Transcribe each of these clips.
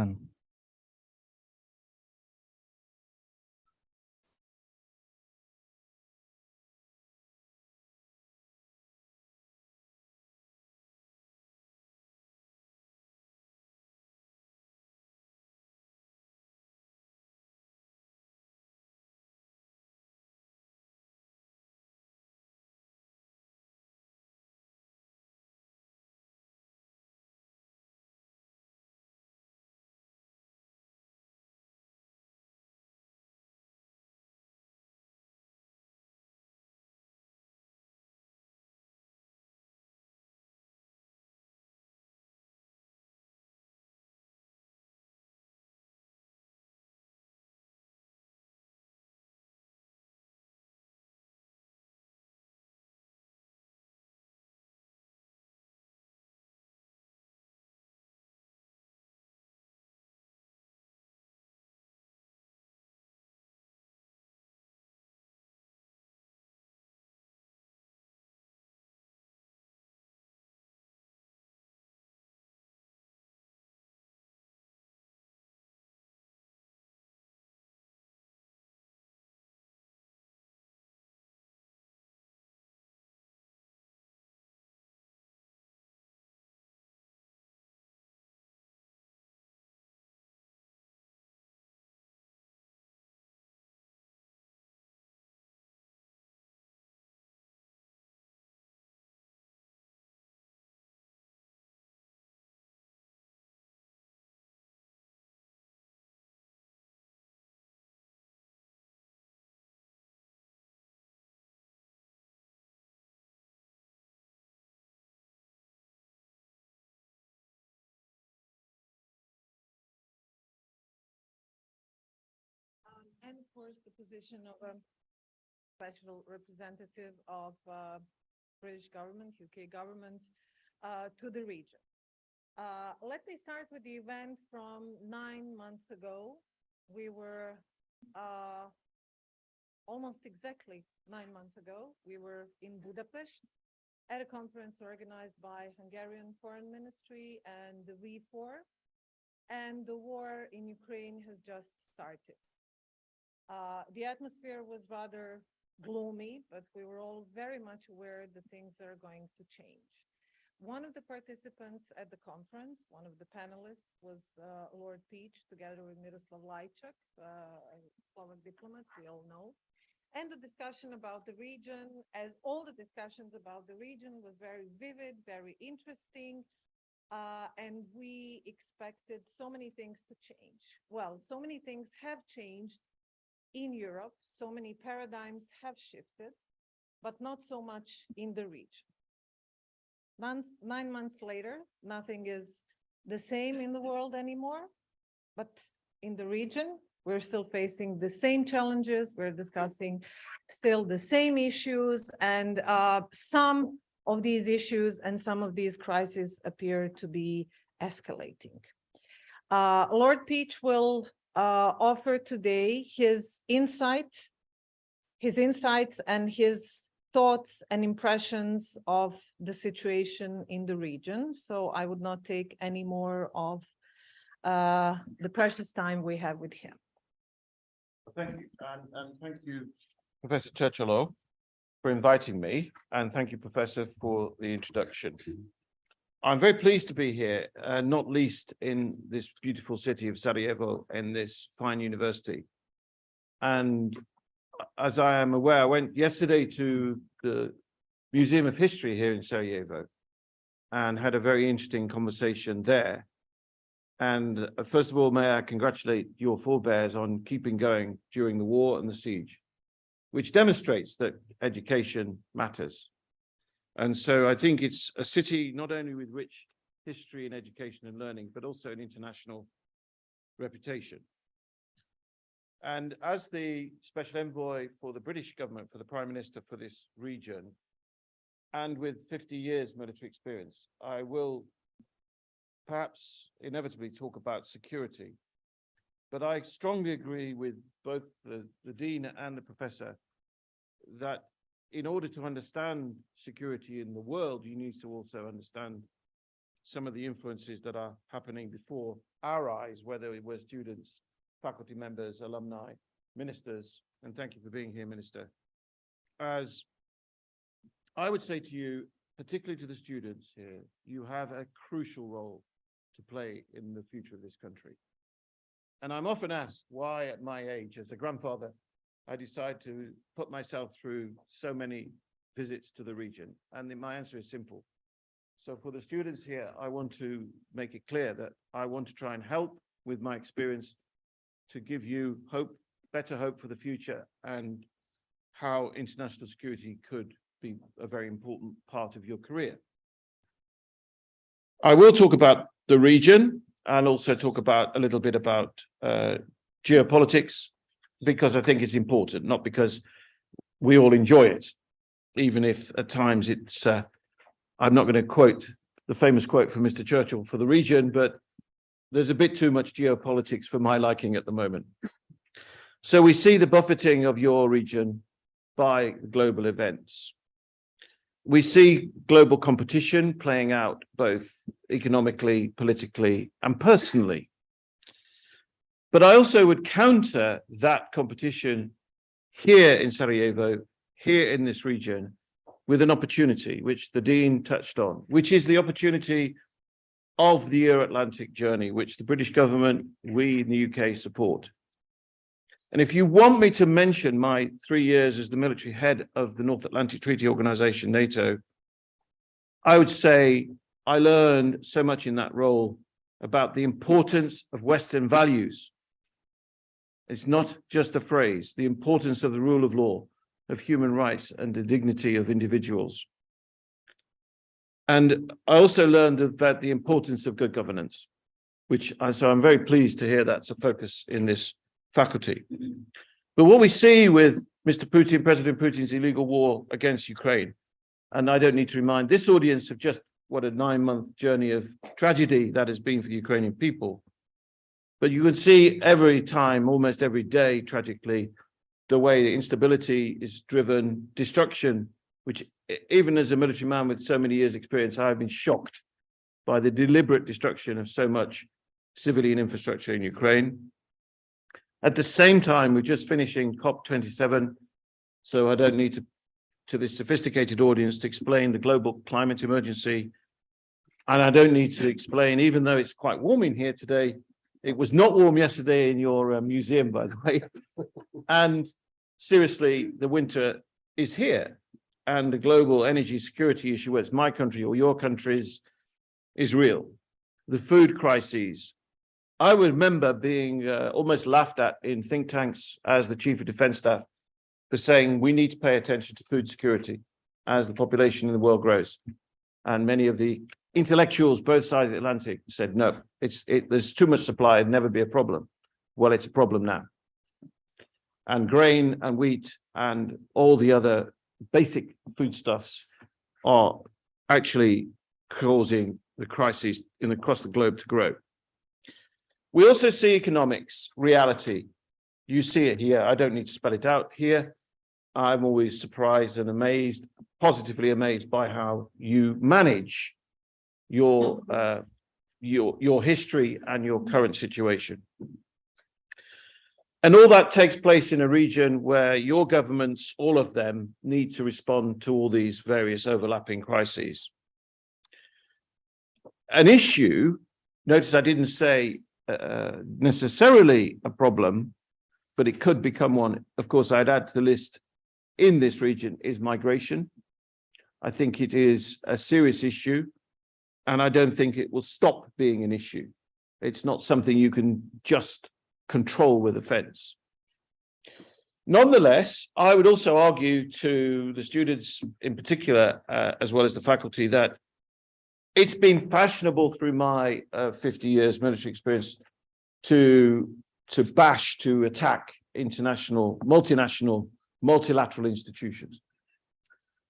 Done. And of course, the position of a special representative of British government, UK government to the region. Let me start with the event from 9 months ago. We were almost exactly 9 months ago. We were in Budapest at a conference organized by Hungarian Foreign Ministry and the V4, and the war in Ukraine has just started. The atmosphere was rather gloomy, but we were all very much aware that things are going to change. One of the participants at the conference, one of the panelists, was Lord Peach, together with Miroslav Lajčák, a Slovak diplomat, we all know. And the discussion about the region, as all the discussions about the region, was very vivid, very interesting. And we expected so many things to change. Well, so many things have changed in Europe, so many paradigms have shifted, but not so much in the region. 9 months later, nothing is the same in the world anymore, but in the region, we're still facing the same challenges, we're discussing still the same issues, and some of these issues and some of these crises appear to be escalating. Lord Peach will offer today his insights and his thoughts and impressions of the situation in the region. So I would not take any more of the precious time we have with him. Thank you, and thank you, Professor Churchill, for inviting me, and thank you, Professor, for the introduction. I'm very pleased to be here, not least in this beautiful city of Sarajevo and this fine university. And as I am aware, I went yesterday to the Museum of History here in Sarajevo and had a very interesting conversation there. And first of all, may I congratulate your forebears on keeping going during the war and the siege, which demonstrates that education matters. And so I think it's a city not only with rich history and education and learning, but also an international reputation. And as the special envoy for the British government, for the Prime Minister for this region, and with 50 years military experience, I will perhaps inevitably talk about security. But I strongly agree with both the Dean and the Professor that in order to understand security in the world, you need to also understand some of the influences that are happening before our eyes, whether it was students, faculty members, alumni, ministers, and thank you for being here, Minister. As I would say to you, particularly to the students here, you have a crucial role to play in the future of this country. And I'm often asked why at my age, as a grandfather, I decide to put myself through so many visits to the region. And my answer is simple. So for the students here, I want to make it clear that I want to try and help with my experience to give you hope, better hope for the future, and how international security could be a very important part of your career. I will talk about the region and also talk about a little bit about geopolitics, because I think it's important, not because we all enjoy it, even if at times it's, I'm not going to quote the famous quote from Mr. Churchill for the region, but there's a bit too much geopolitics for my liking at the moment. So we see the buffeting of your region by global events. We see global competition playing out both economically, politically, and personally. But I also would counter that competition here in Sarajevo, here in this region, with an opportunity, which the Dean touched on, which is the opportunity of the Euro-Atlantic journey, which the British government, we in the UK support. And if you want me to mention my 3 years as the military head of the North Atlantic Treaty Organization, NATO, I would say I learned so much in that role about the importance of Western values. It's not just a phrase, the importance of the rule of law, of human rights, and the dignity of individuals. And I also learned about the importance of good governance, so I'm very pleased to hear that's a focus in this faculty. But what we see with Mr. Putin, President Putin's illegal war against Ukraine, and I don't need to remind this audience of just what a 9-month journey of tragedy that has been for the Ukrainian people. But you can see every time, almost every day, tragically, the way instability is driven, destruction, which even as a military man with so many years' experience, I've been shocked by the deliberate destruction of so much civilian infrastructure in Ukraine. At the same time, we're just finishing COP27, so I don't need to this sophisticated audience to explain the global climate emergency. And I don't need to explain, even though it's quite warm in here today, it was not warm yesterday in your museum, by the way. And seriously, the winter is here. And the global energy security issue, whether it's my country or your country's, is real. The food crises. I would remember being almost laughed at in think tanks as the Chief of Defense Staff for saying we need to pay attention to food security as the population in the world grows. And many of the intellectuals, both sides of the Atlantic, said, no, there's too much supply, it'd never be a problem. Well, it's a problem now. And grain and wheat and all the other basic foodstuffs are actually causing the crises across the globe to grow. We also see economics, reality. You see it here. I don't need to spell it out here. I'm always surprised and amazed, positively amazed by how you manage your history and your current situation. And all that takes place in a region where your governments, all of them, need to respond to all these various overlapping crises. An issue, notice I didn't say necessarily a problem, but it could become one. Of course, I'd add to the list in this region is migration. I think it is a serious issue, and I don't think it will stop being an issue. It's not something you can just control with a fence. Nonetheless, I would also argue to the students in particular, as well as the faculty, that it's been fashionable through my 50 years military experience to bash, to attack international, multinational, multilateral institutions.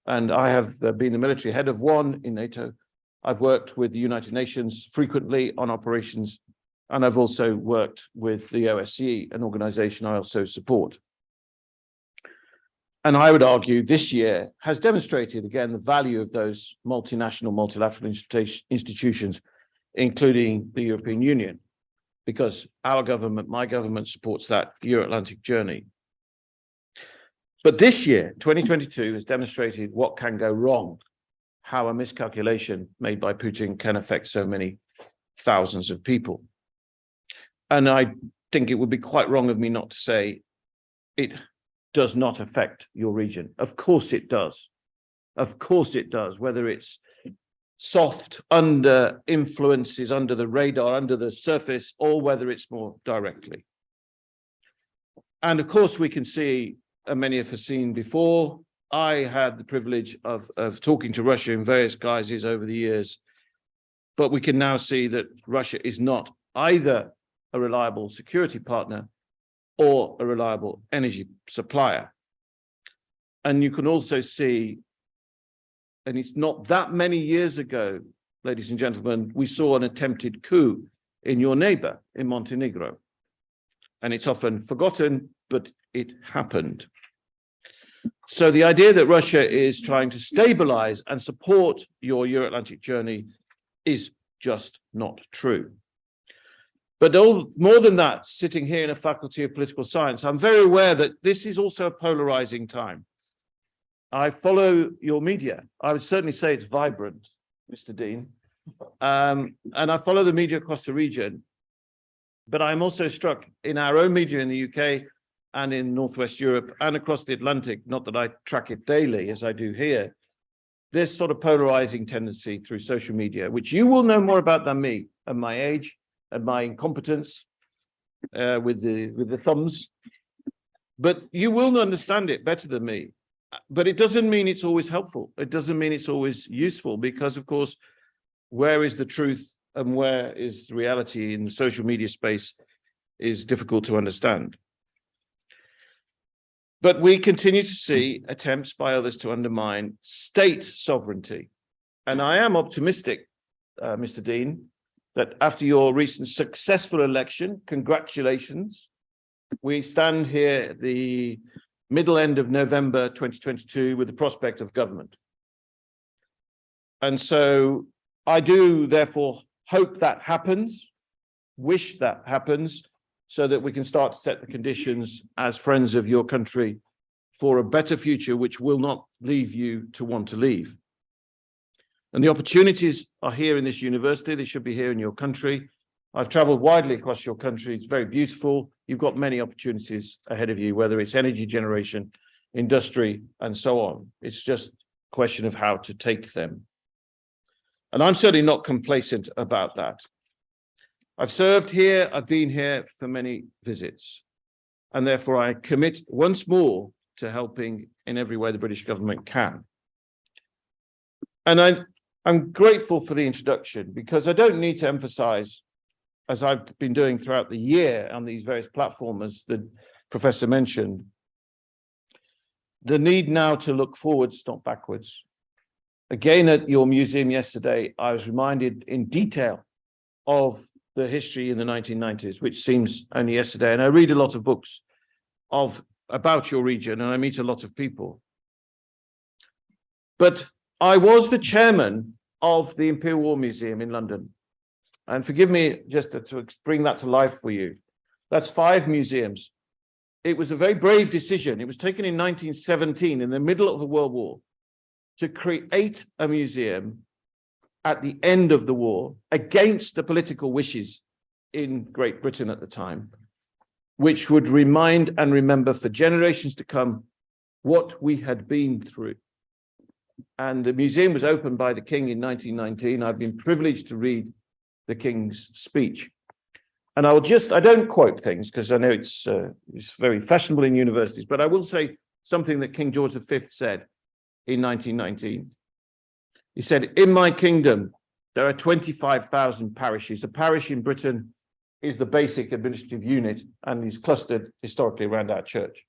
And I have been the military head of one in NATO. I've worked with the United Nations frequently on operations, and I've also worked with the OSCE, an organization I also support. And I would argue this year has demonstrated again the value of those multinational, multilateral institutions, including the European Union, because our government, my government, supports that Euro-Atlantic journey. But this year, 2022, has demonstrated what can go wrong, how a miscalculation made by Putin can affect so many thousands of people. And I think it would be quite wrong of me not to say it does not affect your region. Of course it does. Of course it does, whether it's soft under influences, under the radar, under the surface, or whether it's more directly. And of course we can see, and many have seen before, I had the privilege of talking to Russia in various guises over the years, but we can now see that Russia is not either a reliable security partner or a reliable energy supplier. And you can also see, and it's not that many years ago, ladies and gentlemen, we saw an attempted coup in your neighbor in Montenegro. And it's often forgotten, but it happened. So the idea that Russia is trying to stabilize and support your Euro-Atlantic journey is just not true. But more than that, sitting here in a faculty of political science, I'm very aware that this is also a polarizing time. I follow your media. I would certainly say it's vibrant, Mr. Dean. And I follow the media across the region. But I'm also struck in our own media in the UK and in Northwest Europe and across the Atlantic, not that I track it daily as I do here, this sort of polarizing tendency through social media, which you will know more about than me at my age and my incompetence with the thumbs, but you will understand it better than me. But it doesn't mean it's always helpful. It doesn't mean it's always useful, because of course, where is the truth and where is the reality in the social media space is difficult to understand. But we continue to see attempts by others to undermine state sovereignty. And I am optimistic, Mr. Dean, that after your recent successful election, congratulations, we stand here at the middle end of November 2022 with the prospect of government. And so I do therefore hope that happens, wish that happens, so that we can start to set the conditions as friends of your country for a better future, which will not leave you to want to leave. And the opportunities are here in this university. They should be here in your country. I've traveled widely across your country. It's very beautiful. You've got many opportunities ahead of you, whether it's energy generation, industry, and so on. It's just a question of how to take them. And I'm certainly not complacent about that. I've served here. I've been here for many visits. And therefore, I commit once more to helping in every way the British government can. And I'm grateful for the introduction, because I don't need to emphasize, as I've been doing throughout the year on these various platforms, as the professor mentioned, the need now to look forwards, not backwards. Again, at your museum yesterday, I was reminded in detail of the history in the 1990s, which seems only yesterday. And I read a lot of books about your region, and I meet a lot of people. But I was the chairman of the Imperial War Museum in London. And forgive me just to bring that to life for you. That's 5 museums. It was a very brave decision. It was taken in 1917, in the middle of the World War, to create a museum at the end of the war against the political wishes in Great Britain at the time, which would remind and remember for generations to come what we had been through. And the museum was opened by the King in 1919. I've been privileged to read the King's speech. And I don't quote things because I know it's very fashionable in universities, but I will say something that King George V said in 1919. He said, "In my kingdom, there are 25,000 parishes. A parish in Britain is the basic administrative unit and is clustered historically around our church.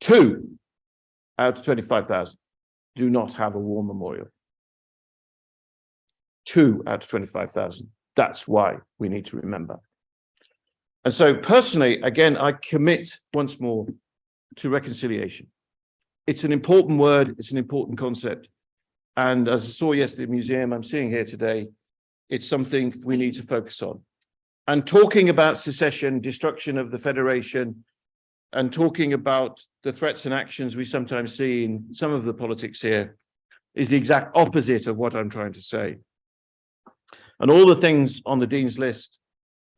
2 out of 25,000 do not have a war memorial. 2 out of 25,000. That's why we need to remember." And so personally, again, I commit once more to reconciliation. it's an important word, it's an important concept. And as I saw yesterday at the museum, I'm seeing here today, it's something we need to focus on. And talking about secession, destruction of the Federation, and talking about the threats and actions we sometimes see in some of the politics here is the exact opposite of what I'm trying to say. And all the things on the Dean's list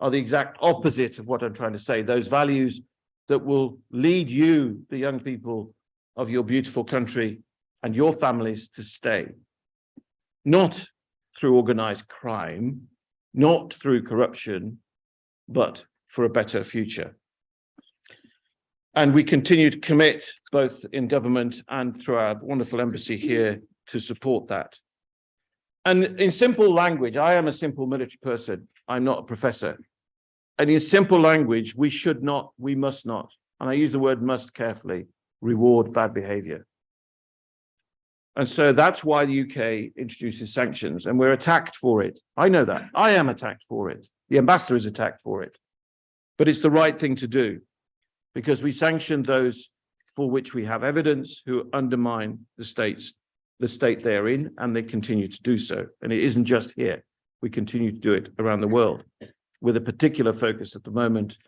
are the exact opposite of what I'm trying to say. Those values that will lead you, the young people of your beautiful country and your families, to stay. Not through organized crime, not through corruption, but for a better future. And we continue to commit, both in government and through our wonderful embassy here, to support that. And in simple language, I am a simple military person. I'm not a professor. And in simple language, we should not, we must not, and I use the word must carefully, reward bad behavior. And so that's why the UK introduces sanctions, and we're attacked for it. I know that. I am attacked for it. The ambassador is attacked for it. But it's the right thing to do, because we sanction those for which we have evidence who undermine the state they're in, and they continue to do so. And it isn't just here. We continue to do it around the world, with a particular focus at the moment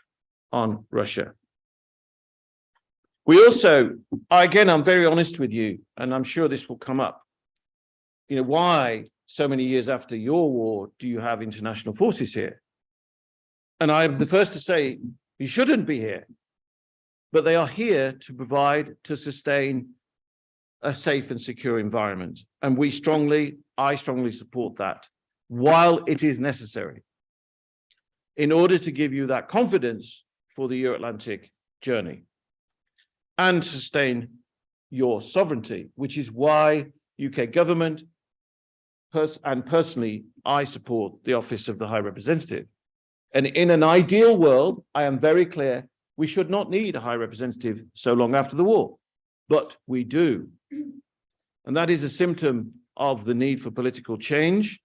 on Russia. We also, again, I'm very honest with you, and I'm sure this will come up. You know, why so many years after your war do you have international forces here? And I'm the first to say, you shouldn't be here, but they are here to provide, to sustain a safe and secure environment. And I strongly support that while it is necessary, in order to give you that confidence for the Euro-Atlantic journey and sustain your sovereignty, which is why UK government and personally, I support the office of the High Representative. And in an ideal world, I am very clear, we should not need a High Representative so long after the war, but we do. And that is a symptom of the need for political change.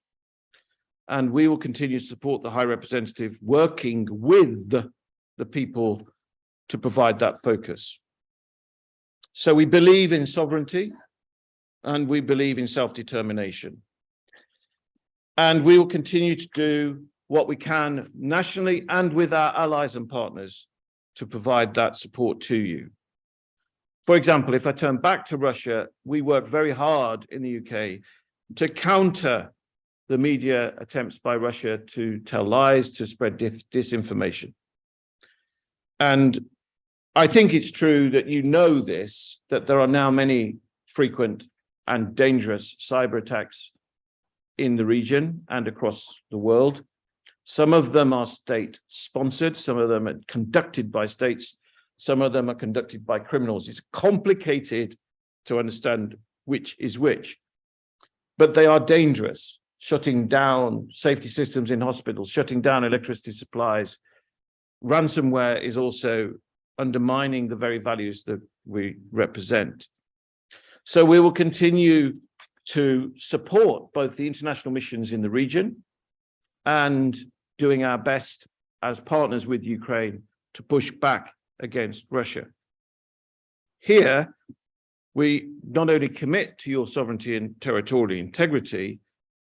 And we will continue to support the High Representative working with the people to provide that focus. So we believe in sovereignty and we believe in self-determination. And we will continue to do what we can nationally and with our allies and partners to provide that support to you. For example, if I turn back to Russia, we work very hard in the UK to counter the media attempts by Russia to tell lies, to spread disinformation. And I think it's true that you know this, that there are now many frequent and dangerous cyber attacks in the region and across the world. Some of them are state-sponsored, some of them are conducted by states, some of them are conducted by criminals. It's complicated to understand which is which, but they are dangerous, shutting down safety systems in hospitals, shutting down electricity supplies. Ransomware is also undermining the very values that we represent. So we will continue to support both the international missions in the region and doing our best as partners with Ukraine to push back against Russia. Here, we not only commit to your sovereignty and territorial integrity,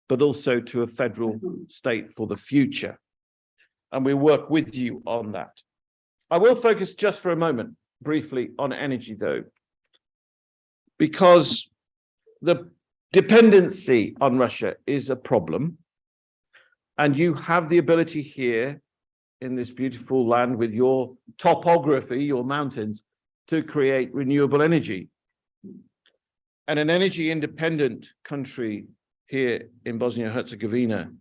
but also to a federal state for the future. And we work with you on that. I will focus just for a moment, briefly, on energy, though, because the dependency on Russia is a problem. And you have the ability here in this beautiful land with your topography, your mountains, to create renewable energy. And an energy independent country here in Bosnia-Herzegovina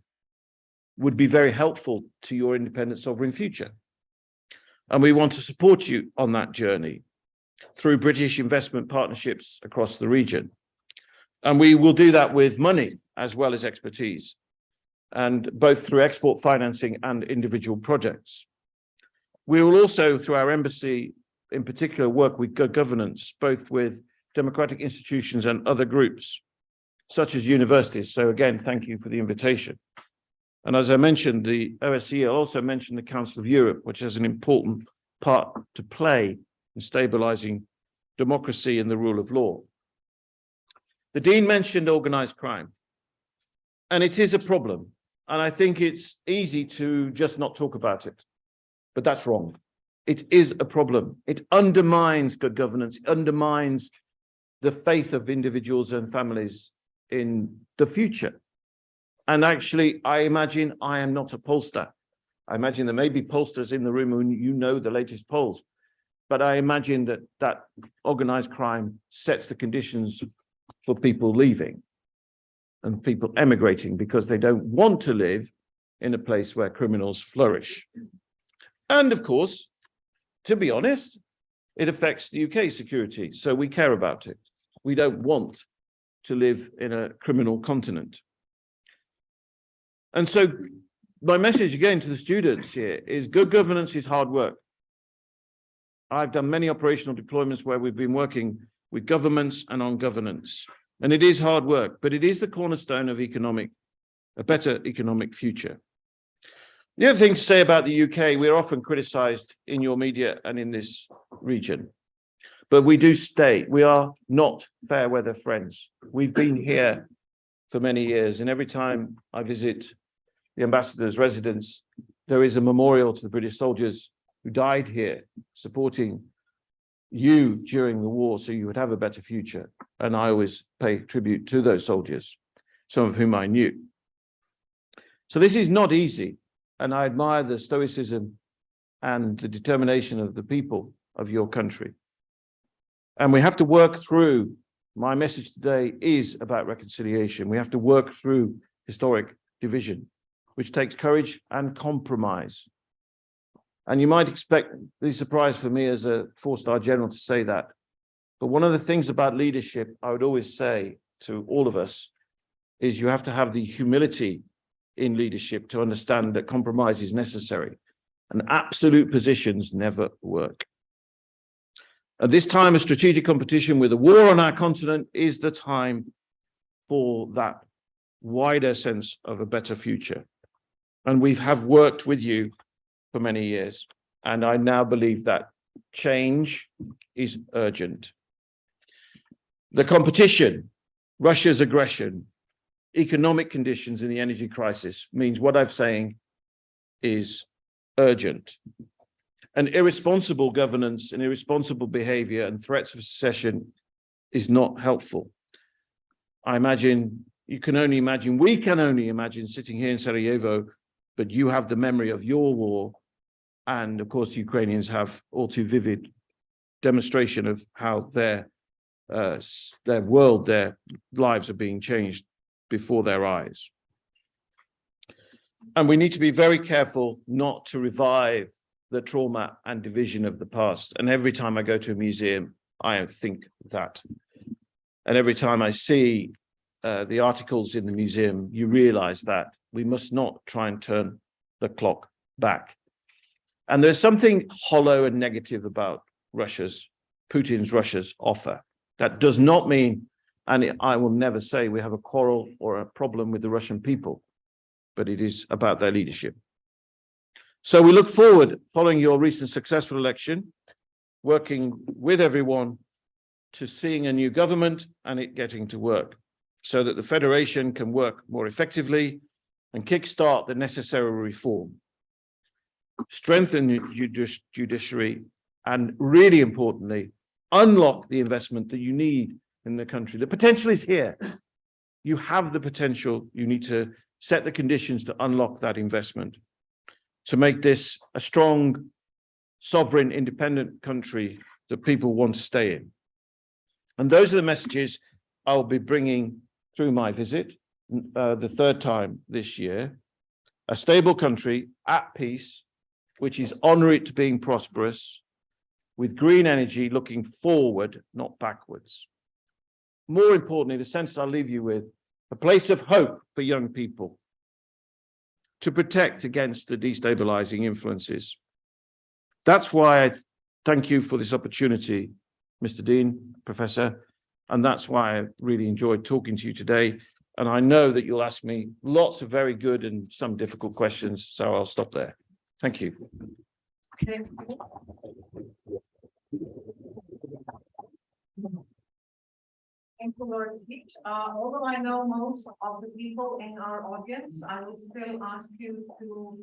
would be very helpful to your independent sovereign future. And we want to support you on that journey through British investment partnerships across the region. And we will do that with money as well as expertise, and both through export financing and individual projects. We will also, through our embassy in particular, work with good governance, both with democratic institutions and other groups, such as universities. So again, thank you for the invitation. And as I mentioned, the OSCE, I'll also mention the Council of Europe, which has an important part to play in stabilizing democracy and the rule of law. The Dean mentioned organized crime, and it is a problem. And I think it's easy to just not talk about it, but that's wrong. It is a problem. It undermines good governance, it undermines the faith of individuals and families in the future. And actually, I imagine I am not a pollster. I imagine there may be pollsters in the room who you know the latest polls, but I imagine that organized crime sets the conditions for people leaving and people emigrating because they don't want to live in a place where criminals flourish. And of course, to be honest, it affects the UK security, so we care about it. We don't want to live in a criminal continent. And so my message again to the students here is good governance is hard work. I've done many operational deployments where we've been working with governments and on governance. And it is hard work, but it is the cornerstone of a better economic future. The other thing to say about the UK, we're often criticized in your media and in this region, but we do stay. We are not fair weather friends. We've been here for many years, and every time I visit the ambassador's residence, there is a memorial to the British soldiers who died here supporting you during the war so you would have a better future. And I always pay tribute to those soldiers, some of whom I knew. So this is not easy, and I admire the stoicism and the determination of the people of your country. And we have to work through, my message today is about reconciliation. We have to work through historic division, which takes courage and compromise. And you might expect the surprise for me as a four-star general to say that. But one of the things about leadership, I would always say to all of us, is you have to have the humility in leadership to understand that compromise is necessary. And absolute positions never work. At this time of strategic competition with a war on our continent is the time for that wider sense of a better future. And we have worked with you for many years, and I now believe that change is urgent. The competition, Russia's aggression, economic conditions in the energy crisis means what I'm saying is urgent. And irresponsible governance and irresponsible behavior and threats of secession is not helpful. I imagine, you can only imagine, we can only imagine sitting here in Sarajevo, but you have the memory of your war. And of course, Ukrainians have all too vivid demonstration of how their world, their lives are being changed before their eyes. And we need to be very careful not to revive the trauma and division of the past. And every time I go to a museum, I think that. And every time I see the articles in the museum, you realize that we must not try and turn the clock back. And there's something hollow and negative about Putin's Russia's offer. That does not mean, and I will never say we have a quarrel or a problem with the Russian people, but it is about their leadership. So we look forward, following your recent successful election, working with everyone to seeing a new government and it getting to work so that the Federation can work more effectively and kickstart the necessary reform, strengthen the judiciary, and really importantly, unlock the investment that you need in the country. The potential is here. You have the potential. You need to set the conditions to unlock that investment, to make this a strong, sovereign, independent country that people want to stay in. And those are the messages I'll be bringing through my visit, the third time this year. A stable country at peace, which is on route to being prosperous, with green energy looking forward, not backwards. More importantly, the sense I'll leave you with, a place of hope for young people to protect against the destabilizing influences. That's why I thank you for this opportunity, Mr. Dean, Professor, and that's why I really enjoyed talking to you today. And I know that you'll ask me lots of very good and some difficult questions, so I'll stop there. Thank you. Thank you, Lord Beach. Although I know most of the people in our audience, I will still ask you to,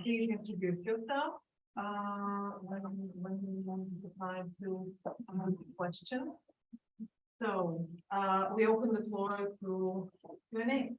please introduce yourself. When we want the time to, question. So, we open the floor to Q&A.